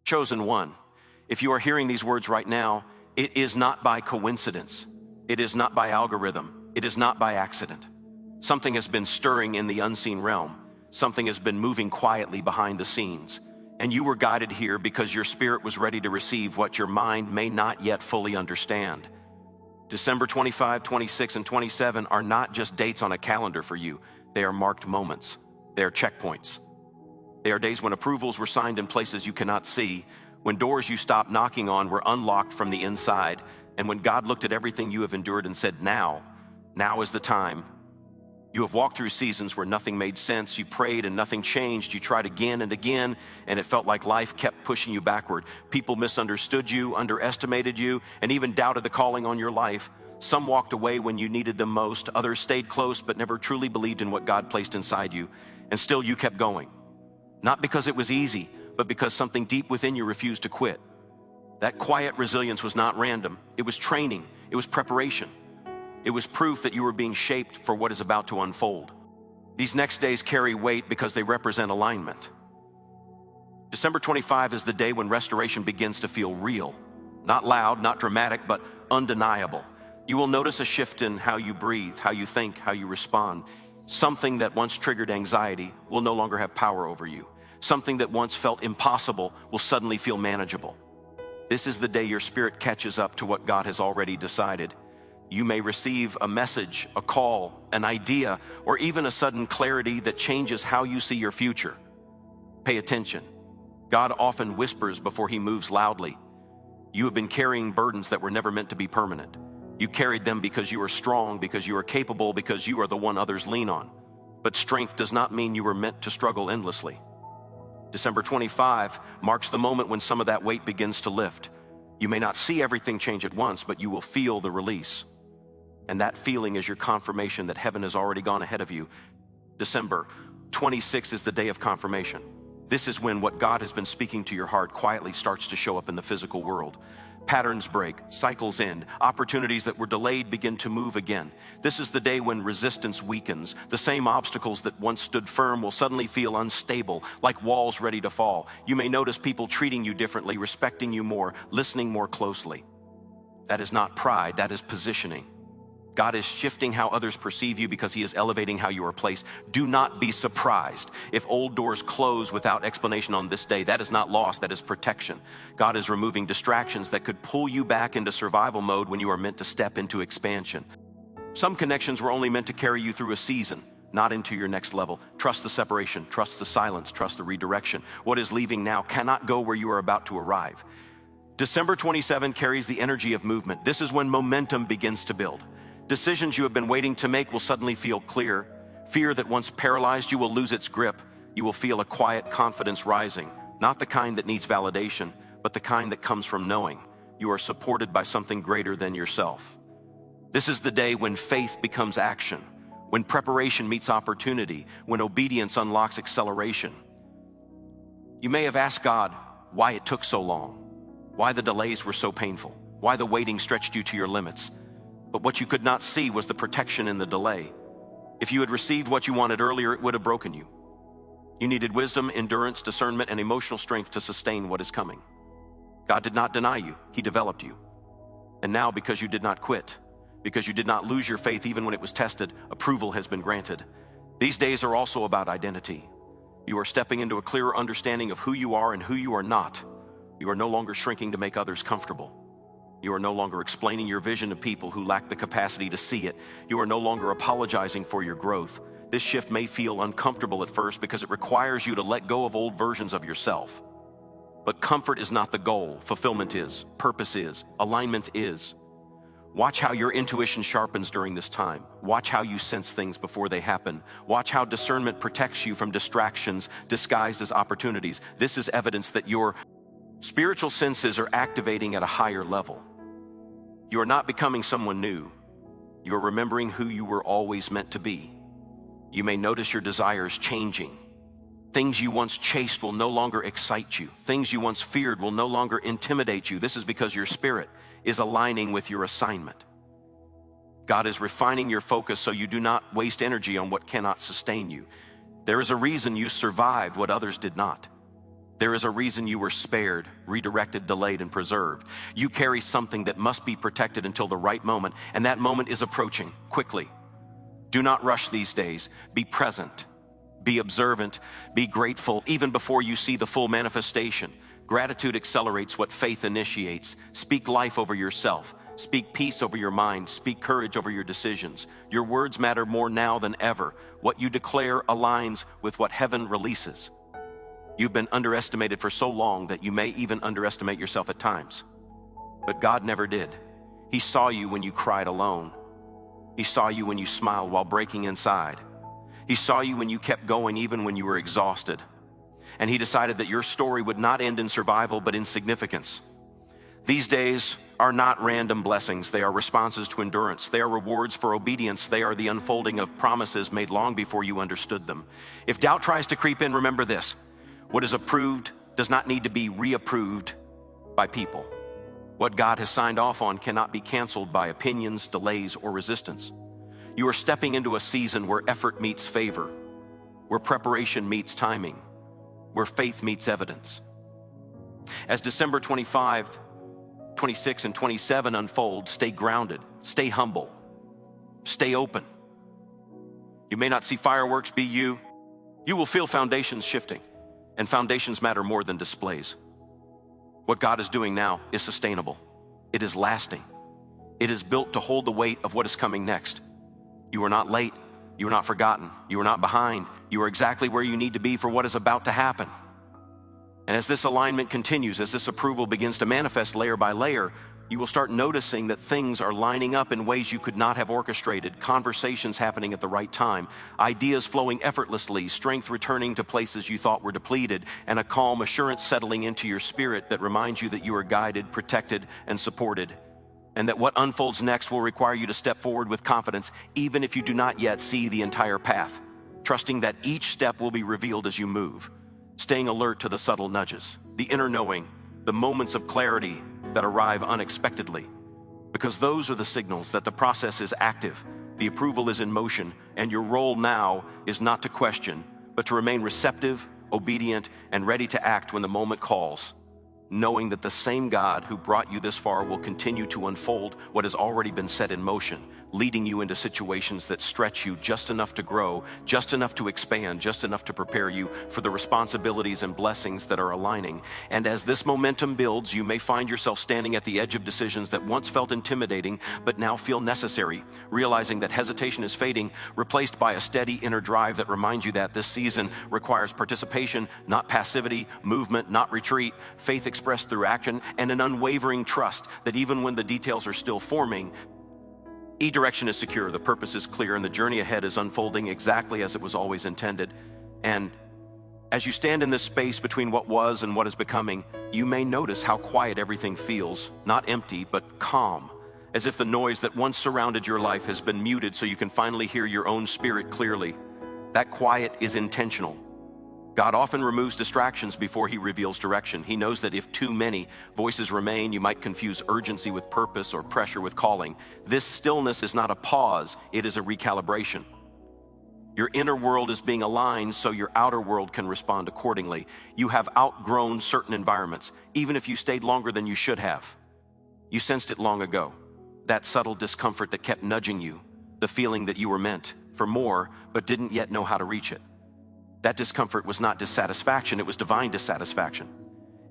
Chosen one, if you are hearing these words right now, it is not by coincidence. It is not by algorithm. It is not by accident. Something has been stirring in the unseen realm. Something has been moving quietly behind the scenes. And you were guided here because your spirit was ready to receive what your mind may not yet fully understand. December 25, 26, and 27 are not just dates on a calendar for you. They are marked moments. They are checkpoints. They are days when approvals were signed in places you cannot see, when doors you stopped knocking on were unlocked from the inside, and when God looked at everything you have endured and said, now is the time. You have walked through seasons where nothing made sense. You prayed and nothing changed. You tried again and again, and it felt like life kept pushing you backward. People misunderstood you, underestimated you, and even doubted the calling on your life. Some walked away when you needed them most. Others stayed close but never truly believed in what God placed inside you. And still you kept going. Not because it was easy, but because something deep within you refused to quit. That quiet resilience was not random. It was training. It was preparation. It was proof that you were being shaped for what is about to unfold. These next days carry weight because they represent alignment. December 25 is the day when restoration begins to feel real. Not loud, not dramatic, but undeniable. You will notice a shift in how you breathe, how you think, how you respond. Something that once triggered anxiety will no longer have power over you. Something that once felt impossible will suddenly feel manageable. This is the day your spirit catches up to what God has already decided. You may receive a message, a call, an idea, or even a sudden clarity that changes how you see your future. Pay attention. God often whispers before he moves loudly. You have been carrying burdens that were never meant to be permanent. You carried them because you are strong, because you are capable, because you are the one others lean on. But strength does not mean you were meant to struggle endlessly. December 25 marks the moment when some of that weight begins to lift. You may not see everything change at once, but you will feel the release. And that feeling is your confirmation that heaven has already gone ahead of you. December 26 is the day of confirmation. This is when what God has been speaking to your heart quietly starts to show up in the physical world. Patterns break, cycles end, opportunities that were delayed begin to move again. This is the day when resistance weakens. The same obstacles that once stood firm will suddenly feel unstable, like walls ready to fall. You may notice people treating you differently, respecting you more, listening more closely. That is not pride, that is positioning. God is shifting how others perceive you because he is elevating how you are placed. Do not be surprised if old doors close without explanation on this day. That is not loss, that is protection. God is removing distractions that could pull you back into survival mode when you are meant to step into expansion. Some connections were only meant to carry you through a season, not into your next level. Trust the separation, trust the silence, trust the redirection. What is leaving now cannot go where you are about to arrive. December 27 carries the energy of movement. This is when momentum begins to build. Decisions you have been waiting to make will suddenly feel clear. Fear that once paralyzed you will lose its grip. You will feel a quiet confidence rising, not the kind that needs validation, but the kind that comes from knowing you are supported by something greater than yourself. This is the day when faith becomes action, when preparation meets opportunity, when obedience unlocks acceleration. You may have asked God why it took so long, why the delays were so painful, why the waiting stretched you to your limits. But what you could not see was the protection in the delay. If you had received what you wanted earlier, it would have broken you. You needed wisdom, endurance, discernment, and emotional strength to sustain what is coming. God did not deny you, he developed you. And now, because you did not quit, because you did not lose your faith even when it was tested, approval has been granted. These days are also about identity. You are stepping into a clearer understanding of who you are and who you are not. You are no longer shrinking to make others comfortable. You are no longer explaining your vision to people who lack the capacity to see it. You are no longer apologizing for your growth. This shift may feel uncomfortable at first because it requires you to let go of old versions of yourself. But comfort is not the goal. Fulfillment is, purpose is, alignment is. Watch how your intuition sharpens during this time. Watch how you sense things before they happen. Watch how discernment protects you from distractions disguised as opportunities. This is evidence that your spiritual senses are activating at a higher level. You are not becoming someone new. You are remembering who you were always meant to be. You may notice your desires changing. Things you once chased will no longer excite you. Things you once feared will no longer intimidate you. This is because your spirit is aligning with your assignment. God is refining your focus so you do not waste energy on what cannot sustain you. There is a reason you survived what others did not. There is a reason you were spared, redirected, delayed, and preserved. You carry something that must be protected until the right moment, and that moment is approaching quickly. Do not rush these days. Be present, be observant, be grateful, even before you see the full manifestation. Gratitude accelerates what faith initiates. Speak life over yourself. Speak peace over your mind. Speak courage over your decisions. Your words matter more now than ever. What you declare aligns with what heaven releases. You've been underestimated for so long that you may even underestimate yourself at times. But God never did. He saw you when you cried alone. He saw you when you smiled while breaking inside. He saw you when you kept going even when you were exhausted. And He decided that your story would not end in survival but in significance. These days are not random blessings. They are responses to endurance. They are rewards for obedience. They are the unfolding of promises made long before you understood them. If doubt tries to creep in, remember this. What is approved does not need to be reapproved by people. What God has signed off on cannot be canceled by opinions, delays, or resistance. You are stepping into a season where effort meets favor, where preparation meets timing, where faith meets evidence. As December 25, 26, and 27 unfold, stay grounded, stay humble, stay open. You may not see fireworks, be you. You will feel foundations shifting. And foundations matter more than displays. What God is doing now is sustainable. It is lasting. It is built to hold the weight of what is coming next. You are not late. You are not forgotten. You are not behind. You are exactly where you need to be for what is about to happen. And as this alignment continues, as this approval begins to manifest layer by layer, you will start noticing that things are lining up in ways you could not have orchestrated, conversations happening at the right time, ideas flowing effortlessly, strength returning to places you thought were depleted, and a calm assurance settling into your spirit that reminds you that you are guided, protected, and supported, and that what unfolds next will require you to step forward with confidence, even if you do not yet see the entire path, trusting that each step will be revealed as you move, staying alert to the subtle nudges, the inner knowing, the moments of clarity that arrive unexpectedly, because those are the signals that the process is active, the approval is in motion, and your role now is not to question, but to remain receptive, obedient, and ready to act when the moment calls, knowing that the same God who brought you this far will continue to unfold what has already been set in motion, leading you into situations that stretch you just enough to grow, just enough to expand, just enough to prepare you for the responsibilities and blessings that are aligning. And as this momentum builds, you may find yourself standing at the edge of decisions that once felt intimidating, but now feel necessary, realizing that hesitation is fading, replaced by a steady inner drive that reminds you that this season requires participation, not passivity, movement, not retreat, faith expressed through action, and an unwavering trust that even when the details are still forming, E-direction is secure, the purpose is clear, and the journey ahead is unfolding exactly as it was always intended. And as you stand in this space between what was and what is becoming, you may notice how quiet everything feels, not empty, but calm, as if the noise that once surrounded your life has been muted so you can finally hear your own spirit clearly. That quiet is intentional. God often removes distractions before He reveals direction. He knows that if too many voices remain, you might confuse urgency with purpose or pressure with calling. This stillness is not a pause, it is a recalibration. Your inner world is being aligned so your outer world can respond accordingly. You have outgrown certain environments, even if you stayed longer than you should have. You sensed it long ago, that subtle discomfort that kept nudging you, the feeling that you were meant for more but didn't yet know how to reach it. That discomfort was not dissatisfaction, it was divine dissatisfaction.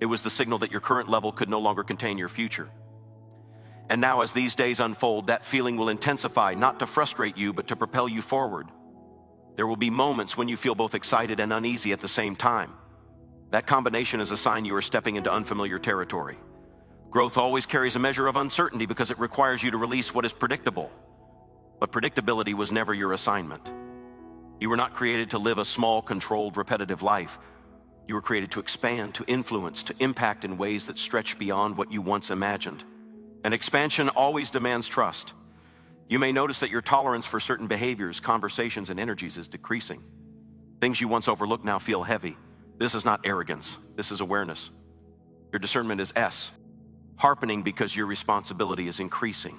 It was the signal that your current level could no longer contain your future. And now as these days unfold, that feeling will intensify, not to frustrate you, but to propel you forward. There will be moments when you feel both excited and uneasy at the same time. That combination is a sign you are stepping into unfamiliar territory. Growth always carries a measure of uncertainty because it requires you to release what is predictable. But predictability was never your assignment. You were not created to live a small, controlled, repetitive life. You were created to expand, to influence, to impact in ways that stretch beyond what you once imagined. And expansion always demands trust. You may notice that your tolerance for certain behaviors, conversations, and energies is decreasing. Things you once overlooked now feel heavy. This is not arrogance. This is awareness. Your discernment is S, harpening because your responsibility is increasing.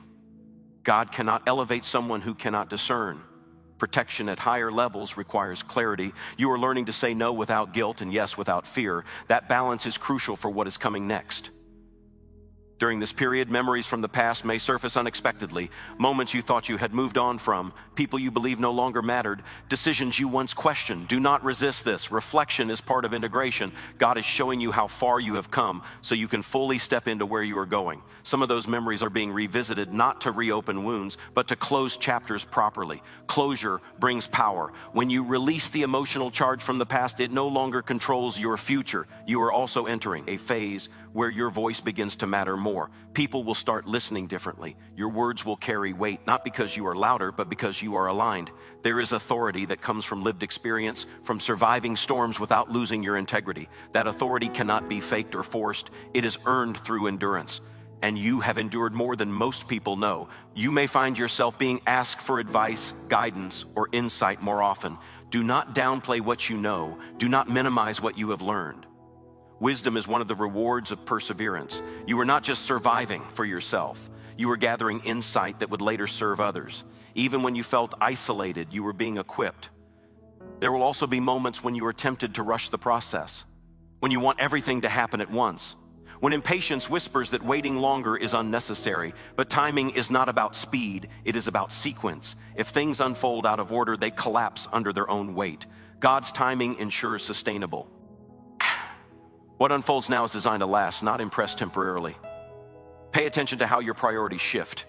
God cannot elevate someone who cannot discern. Protection at higher levels requires clarity. You are learning to say no without guilt and yes without fear. That balance is crucial for what is coming next. During this period, memories from the past may surface unexpectedly. Moments you thought you had moved on from, people you believe no longer mattered, decisions you once questioned. Do not resist this. Reflection is part of integration. God is showing you how far you have come so you can fully step into where you are going. Some of those memories are being revisited not to reopen wounds, but to close chapters properly. Closure brings power. When you release the emotional charge from the past, it no longer controls your future. You are also entering a phase where your voice begins to matter more. People will start listening differently. Your words will carry weight, not because you are louder, but because you are aligned. There is authority that comes from lived experience, from surviving storms without losing your integrity. That authority cannot be faked or forced. It is earned through endurance. And you have endured more than most people know. You may find yourself being asked for advice, guidance, or insight more often. Do not downplay what you know. Do not minimize what you have learned. Wisdom is one of the rewards of perseverance. You are not just surviving for yourself. You are gathering insight that would later serve others. Even when you felt isolated, you were being equipped. There will also be moments when you are tempted to rush the process, when you want everything to happen at once, when impatience whispers that waiting longer is unnecessary. But timing is not about speed, it is about sequence. If things unfold out of order, they collapse under their own weight. God's timing ensures sustainable. What unfolds now is designed to last, not impress temporarily. Pay attention to how your priorities shift.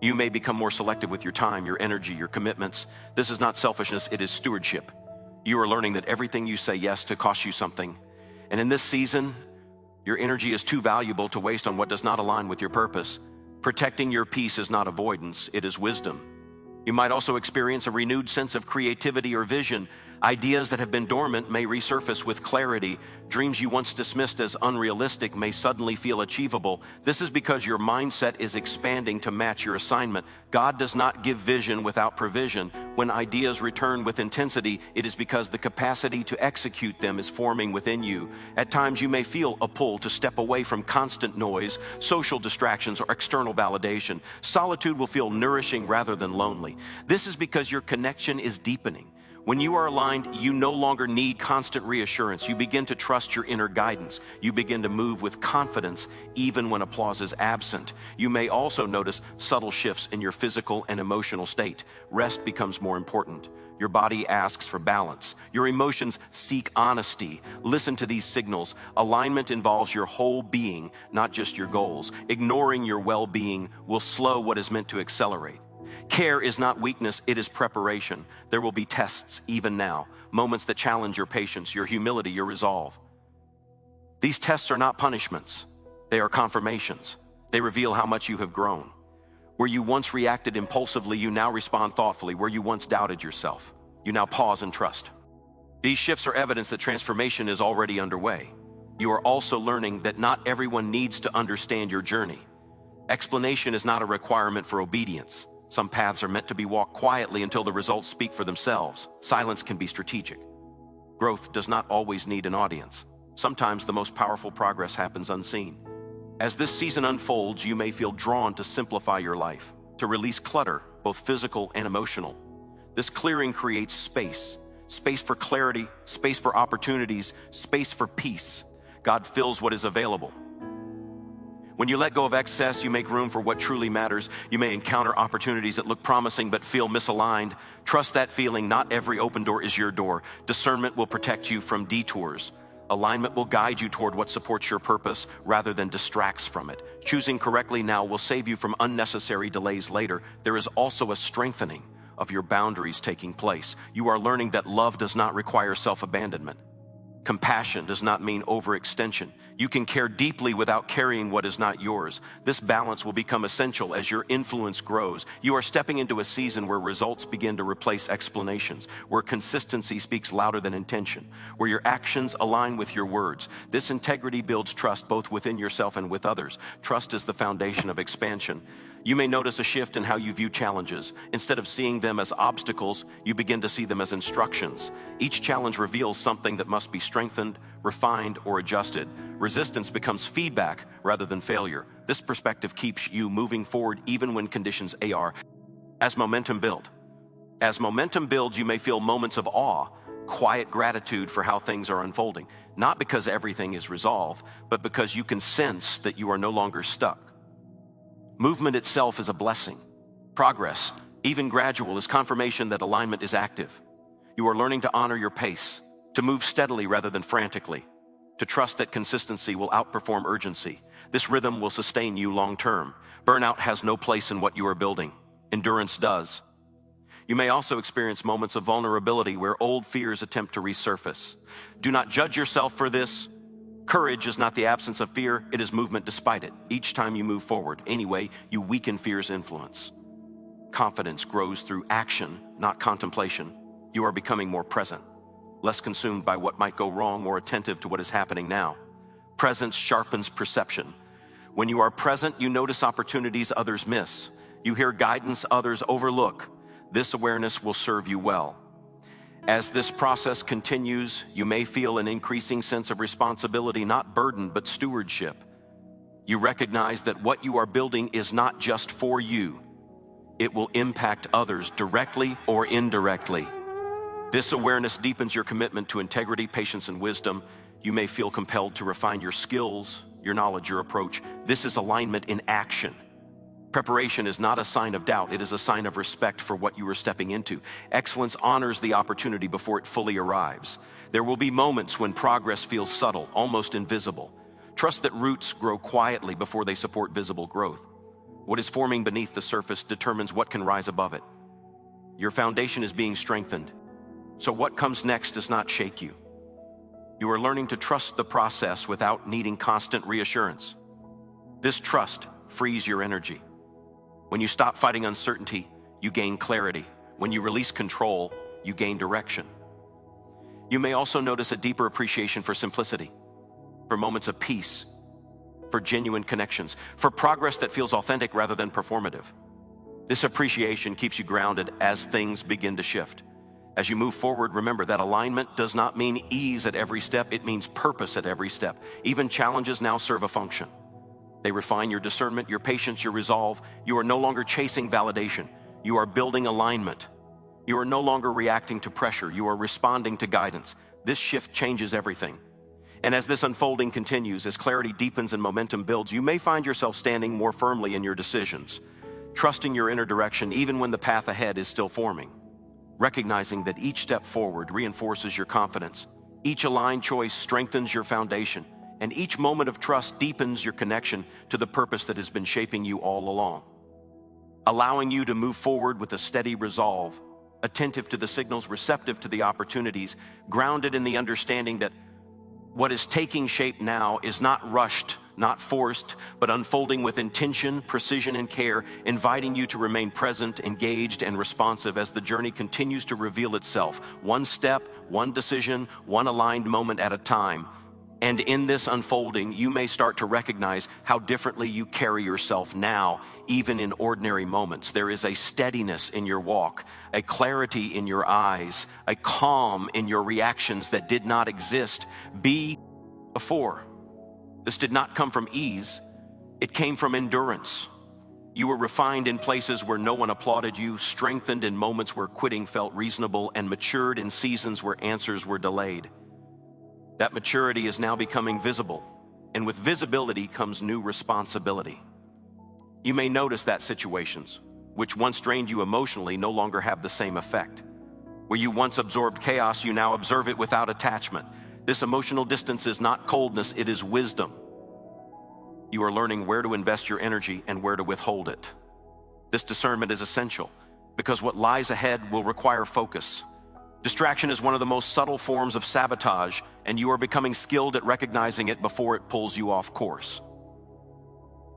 You may become more selective with your time, your energy, your commitments. This is not selfishness, it is stewardship. You are learning that everything you say yes to costs you something. And in this season, your energy is too valuable to waste on what does not align with your purpose. Protecting your peace is not avoidance, it is wisdom. You might also experience a renewed sense of creativity or vision. Ideas that have been dormant may resurface with clarity. Dreams you once dismissed as unrealistic may suddenly feel achievable. This is because your mindset is expanding to match your assignment. God does not give vision without provision. When ideas return with intensity, it is because the capacity to execute them is forming within you. At times, you may feel a pull to step away from constant noise, social distractions, or external validation. Solitude will feel nourishing rather than lonely. This is because your connection is deepening. When you are aligned, you no longer need constant reassurance. You begin to trust your inner guidance. You begin to move with confidence even when applause is absent. You may also notice subtle shifts in your physical and emotional state. Rest becomes more important. Your body asks for balance. Your emotions seek honesty. Listen to these signals. Alignment involves your whole being, not just your goals. Ignoring your well-being will slow what is meant to accelerate. Care is not weakness, it is preparation. There will be tests even now, moments that challenge your patience, your humility, your resolve. These tests are not punishments, they are confirmations. They reveal how much you have grown. Where you once reacted impulsively, you now respond thoughtfully. Where you once doubted yourself, you now pause and trust. These shifts are evidence that transformation is already underway. You are also learning that not everyone needs to understand your journey. Explanation is not a requirement for obedience. Some paths are meant to be walked quietly until the results speak for themselves. Silence can be strategic. Growth does not always need an audience. Sometimes the most powerful progress happens unseen. As this season unfolds, you may feel drawn to simplify your life, to release clutter, both physical and emotional. This clearing creates space for clarity, space for opportunities, space for peace. God fills what is available. When you let go of excess, you make room for what truly matters. You may encounter opportunities that look promising but feel misaligned. Trust that feeling. Not every open door is your door. Discernment will protect you from detours. Alignment will guide you toward what supports your purpose rather than distracts from it. Choosing correctly now will save you from unnecessary delays later. There is also a strengthening of your boundaries taking place. You are learning that love does not require self-abandonment. Compassion does not mean overextension. You can care deeply without carrying what is not yours. This balance will become essential as your influence grows. You are stepping into a season where results begin to replace explanations, where consistency speaks louder than intention, where your actions align with your words. This integrity builds trust both within yourself and with others. Trust is the foundation of expansion. You may notice a shift in how you view challenges. Instead of seeing them as obstacles, you begin to see them as instructions. Each challenge reveals something that must be strengthened, refined, or adjusted. Resistance becomes feedback rather than failure. This perspective keeps you moving forward even when conditions are. As momentum builds, As momentum builds, you may feel moments of awe, quiet gratitude for how things are unfolding, not because everything is resolved, but because you can sense that you are no longer stuck. Movement itself is a blessing. Progress, even gradual, is confirmation that alignment is active. You are learning to honor your pace, to move steadily rather than frantically, to trust that consistency will outperform urgency. This rhythm will sustain you long term. Burnout has no place in what you are building. Endurance does. You may also experience moments of vulnerability where old fears attempt to resurface. Do not judge yourself for this. Courage is not the absence of fear, it is movement despite it. Each time you move forward, anyway, you weaken fear's influence. Confidence grows through action, not contemplation. You are becoming more present, less consumed by what might go wrong, more attentive to what is happening now. Presence sharpens perception. When you are present, you notice opportunities others miss. You hear guidance others overlook. This awareness will serve you well. As this process continues, you may feel an increasing sense of responsibility, not burden, but stewardship. You recognize that what you are building is not just for you. It will impact others directly or indirectly. This awareness deepens your commitment to integrity, patience, and wisdom. You may feel compelled to refine your skills, your knowledge, your approach. This is alignment in action. Preparation is not a sign of doubt, it is a sign of respect for what you are stepping into. Excellence honors the opportunity before it fully arrives. There will be moments when progress feels subtle, almost invisible. Trust that roots grow quietly before they support visible growth. What is forming beneath the surface determines what can rise above it. Your foundation is being strengthened, so what comes next does not shake you. You are learning to trust the process without needing constant reassurance. This trust frees your energy. When you stop fighting uncertainty, you gain clarity. When you release control, you gain direction. You may also notice a deeper appreciation for simplicity, for moments of peace, for genuine connections, for progress that feels authentic rather than performative. This appreciation keeps you grounded as things begin to shift. As you move forward, remember that alignment does not mean ease at every step, it means purpose at every step. Even challenges now serve a function. They refine your discernment, your patience, your resolve. You are no longer chasing validation. You are building alignment. You are no longer reacting to pressure. You are responding to guidance. This shift changes everything. And as this unfolding continues, as clarity deepens and momentum builds, you may find yourself standing more firmly in your decisions, trusting your inner direction even when the path ahead is still forming, recognizing that each step forward reinforces your confidence. Each aligned choice strengthens your foundation, and each moment of trust deepens your connection to the purpose that has been shaping you all along, allowing you to move forward with a steady resolve, attentive to the signals, receptive to the opportunities, grounded in the understanding that what is taking shape now is not rushed, not forced, but unfolding with intention, precision, and care, inviting you to remain present, engaged, and responsive as the journey continues to reveal itself, one step, one decision, one aligned moment at a time. And in this unfolding, you may start to recognize how differently you carry yourself now, even in ordinary moments. There is a steadiness in your walk, a clarity in your eyes, a calm in your reactions that did not exist before. This did not come from ease, it came from endurance. You were refined in places where no one applauded you, strengthened in moments where quitting felt reasonable, and matured in seasons where answers were delayed. That maturity is now becoming visible, and with visibility comes new responsibility. You may notice that situations, which once drained you emotionally, no longer have the same effect. Where you once absorbed chaos, you now observe it without attachment. This emotional distance is not coldness, it is wisdom. You are learning where to invest your energy and where to withhold it. This discernment is essential because what lies ahead will require focus. Distraction is one of the most subtle forms of sabotage, and you are becoming skilled at recognizing it before it pulls you off course.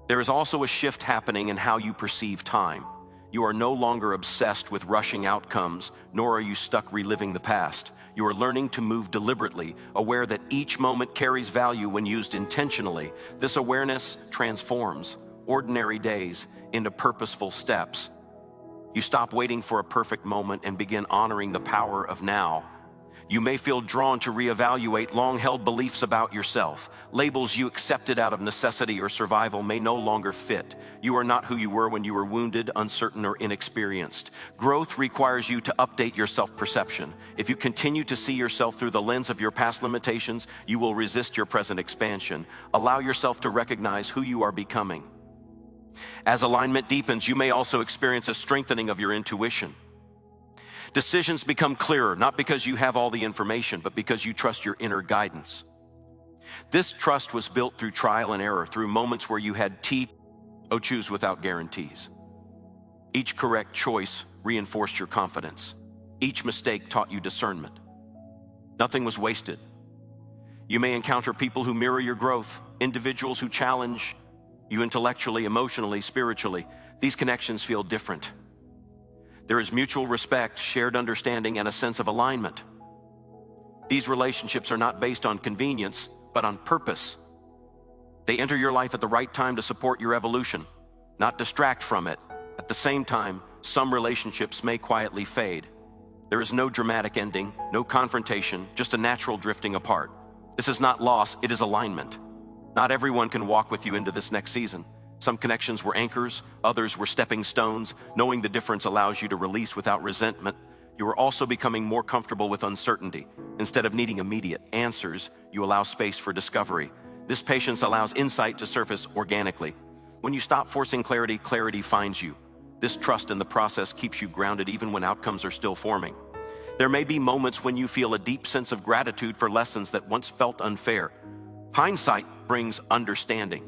There is also a shift happening in how you perceive time. You are no longer obsessed with rushing outcomes, nor are you stuck reliving the past. You are learning to move deliberately, aware that each moment carries value when used intentionally. This awareness transforms ordinary days into purposeful steps. You stop waiting for a perfect moment and begin honoring the power of now. You may feel drawn to reevaluate long-held beliefs about yourself. Labels you accepted out of necessity or survival may no longer fit. You are not who you were when you were wounded, uncertain, or inexperienced. Growth requires you to update your self-perception. If you continue to see yourself through the lens of your past limitations, you will resist your present expansion. Allow yourself to recognize who you are becoming. As alignment deepens, you may also experience a strengthening of your intuition. Decisions become clearer, not because you have all the information, but because you trust your inner guidance. This trust was built through trial and error, through moments where you had to choose without guarantees. Each correct choice reinforced your confidence. Each mistake taught you discernment. Nothing was wasted. You may encounter people who mirror your growth, individuals who challenge you intellectually, emotionally, spiritually. These connections feel different. There is mutual respect, shared understanding, and a sense of alignment. These relationships are not based on convenience, but on purpose. They enter your life at the right time to support your evolution, not distract from it. At the same time, some relationships may quietly fade. There is no dramatic ending, no confrontation, just a natural drifting apart. This is not loss, it is alignment. Not everyone can walk with you into this next season. Some connections were anchors, others were stepping stones. Knowing the difference allows you to release without resentment. You are also becoming more comfortable with uncertainty. Instead of needing immediate answers, you allow space for discovery. This patience allows insight to surface organically. When you stop forcing clarity, clarity finds you. This trust in the process keeps you grounded even when outcomes are still forming. There may be moments when you feel a deep sense of gratitude for lessons that once felt unfair. Hindsight brings understanding.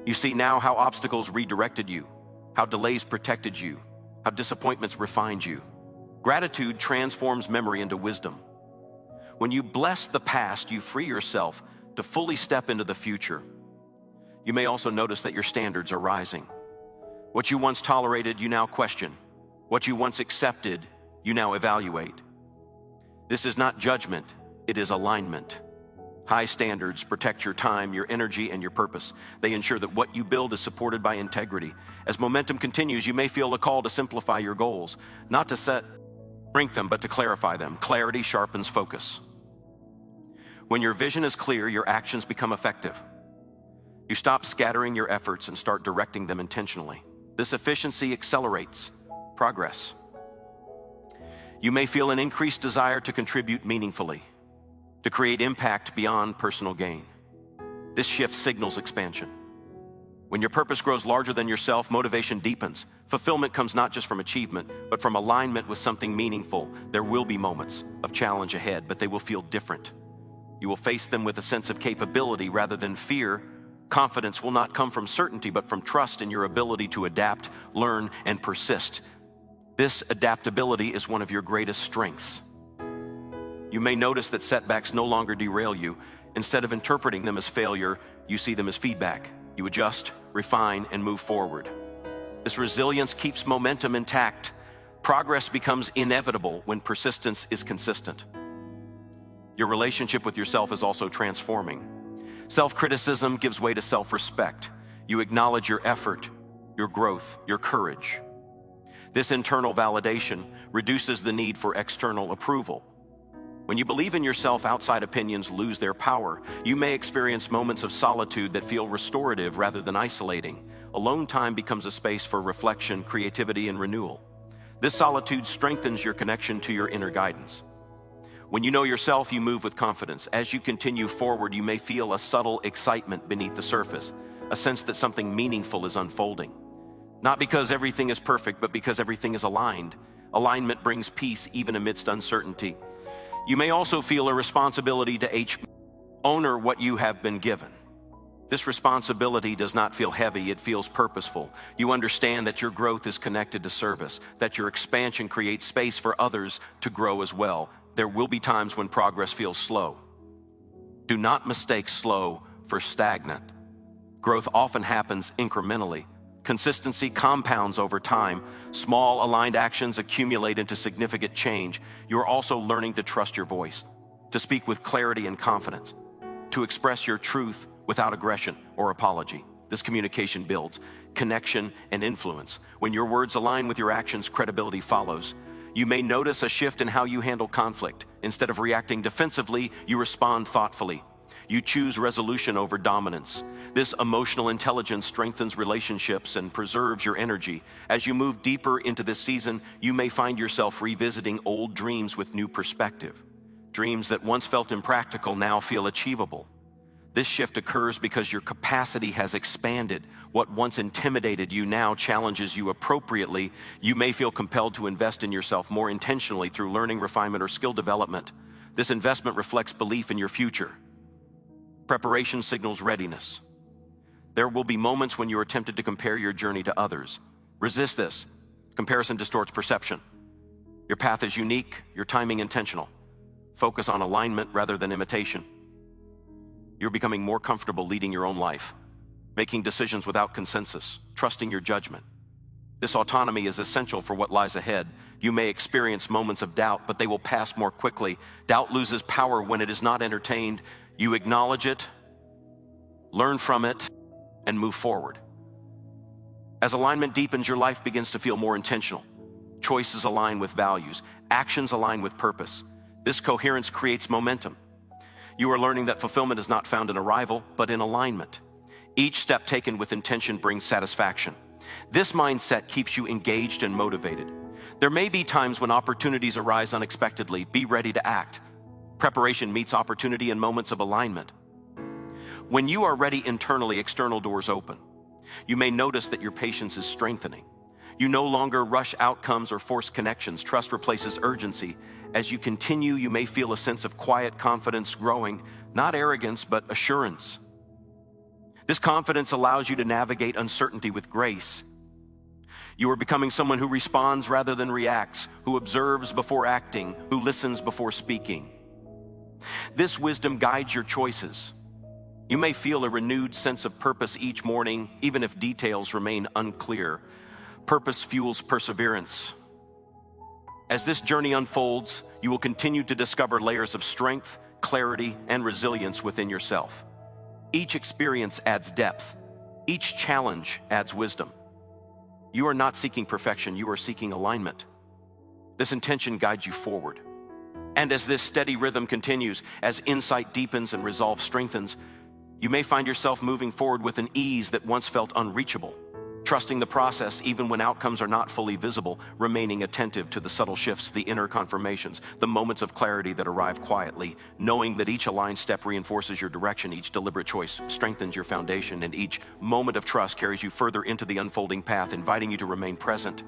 You see now how obstacles redirected you, how delays protected you, how disappointments refined you. Gratitude transforms memory into wisdom. When you bless the past, you free yourself to fully step into the future. You may also notice that your standards are rising. What you once tolerated, you now question. What you once accepted, you now evaluate. This is not judgment, it is alignment. High standards protect your time, your energy, and your purpose. They ensure that what you build is supported by integrity. As momentum continues, you may feel a call to simplify your goals, not to shrink them, but to clarify them. Clarity sharpens focus. When your vision is clear, your actions become effective. You stop scattering your efforts and start directing them intentionally. This efficiency accelerates progress. You may feel an increased desire to contribute meaningfully, to create impact beyond personal gain. This shift signals expansion. When your purpose grows larger than yourself, motivation deepens. Fulfillment comes not just from achievement, but from alignment with something meaningful. There will be moments of challenge ahead, but they will feel different. You will face them with a sense of capability rather than fear. Confidence will not come from certainty, but from trust in your ability to adapt, learn, and persist. This adaptability is one of your greatest strengths. You may notice that setbacks no longer derail you. Instead of interpreting them as failure, you see them as feedback. You adjust, refine, and move forward. This resilience keeps momentum intact. Progress becomes inevitable when persistence is consistent. Your relationship with yourself is also transforming. Self-criticism gives way to self-respect. You acknowledge your effort, your growth, your courage. This internal validation reduces the need for external approval. When you believe in yourself, outside opinions lose their power. You may experience moments of solitude that feel restorative rather than isolating. Alone time becomes a space for reflection, creativity, and renewal. This solitude strengthens your connection to your inner guidance. When you know yourself, you move with confidence. As you continue forward, you may feel a subtle excitement beneath the surface, a sense that something meaningful is unfolding. Not because everything is perfect, but because everything is aligned. Alignment brings peace even amidst uncertainty. You may also feel a responsibility to honor what you have been given. This responsibility does not feel heavy, it feels purposeful. You understand that your growth is connected to service, that your expansion creates space for others to grow as well. There will be times when progress feels slow. Do not mistake slow for stagnant. Growth often happens incrementally. Consistency compounds over time. Small, aligned actions accumulate into significant change. You are also learning to trust your voice, to speak with clarity and confidence, to express your truth without aggression or apology. This communication builds connection and influence. When your words align with your actions, credibility follows. You may notice a shift in how you handle conflict. Instead of reacting defensively, you respond thoughtfully. You choose resolution over dominance. This emotional intelligence strengthens relationships and preserves your energy. As you move deeper into this season, you may find yourself revisiting old dreams with new perspective. Dreams that once felt impractical now feel achievable. This shift occurs because your capacity has expanded. What once intimidated you now challenges you appropriately. You may feel compelled to invest in yourself more intentionally through learning, refinement, or skill development. This investment reflects belief in your future. Preparation signals readiness. There will be moments when you are tempted to compare your journey to others. Resist this. Comparison distorts perception. Your path is unique, your timing intentional. Focus on alignment rather than imitation. You're becoming more comfortable leading your own life, making decisions without consensus, trusting your judgment. This autonomy is essential for what lies ahead. You may experience moments of doubt, but they will pass more quickly. Doubt loses power when it is not entertained. You acknowledge it, learn from it, and move forward. As alignment deepens, your life begins to feel more intentional. Choices align with values. Actions align with purpose. This coherence creates momentum. You are learning that fulfillment is not found in arrival, but in alignment. Each step taken with intention brings satisfaction. This mindset keeps you engaged and motivated. There may be times when opportunities arise unexpectedly. Be ready to act. Preparation meets opportunity in moments of alignment. When you are ready internally, external doors open. You may notice that your patience is strengthening. You no longer rush outcomes or force connections. Trust replaces urgency. As you continue, you may feel a sense of quiet confidence growing, not arrogance, but assurance. This confidence allows you to navigate uncertainty with grace. You are becoming someone who responds rather than reacts, who observes before acting, who listens before speaking. This wisdom guides your choices. You may feel a renewed sense of purpose each morning, even if details remain unclear. Purpose fuels perseverance. As this journey unfolds, you will continue to discover layers of strength, clarity, and resilience within yourself. Each experience adds depth. Each challenge adds wisdom. You are not seeking perfection, you are seeking alignment. This intention guides you forward. And as this steady rhythm continues, as insight deepens and resolve strengthens, you may find yourself moving forward with an ease that once felt unreachable, trusting the process even when outcomes are not fully visible, remaining attentive to the subtle shifts, the inner confirmations, the moments of clarity that arrive quietly, knowing that each aligned step reinforces your direction, each deliberate choice strengthens your foundation, and each moment of trust carries you further into the unfolding path, inviting you to remain present,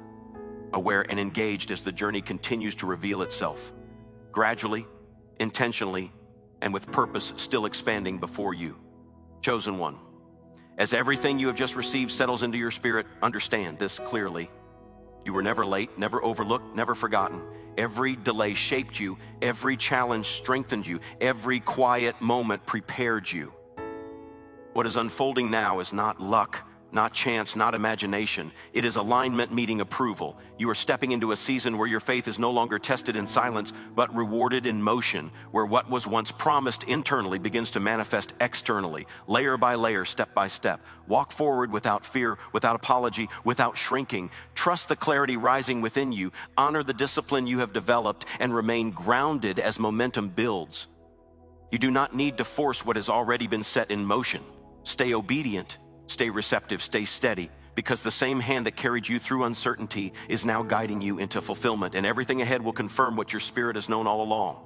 aware, and engaged as the journey continues to reveal itself. Gradually, intentionally, and with purpose still expanding before you. Chosen one. As everything you have just received settles into your spirit, understand this clearly. You were never late, never overlooked, never forgotten. Every delay shaped you. Every challenge strengthened you. Every quiet moment prepared you. What is unfolding now is not luck, not chance, not imagination. It is alignment meeting approval. You are stepping into a season where your faith is no longer tested in silence, but rewarded in motion, where what was once promised internally begins to manifest externally, layer by layer, step by step. Walk forward without fear, without apology, without shrinking. Trust the clarity rising within you. Honor the discipline you have developed and remain grounded as momentum builds. You do not need to force what has already been set in motion. Stay obedient. Stay receptive, stay steady, because the same hand that carried you through uncertainty is now guiding you into fulfillment, and everything ahead will confirm what your spirit has known all along.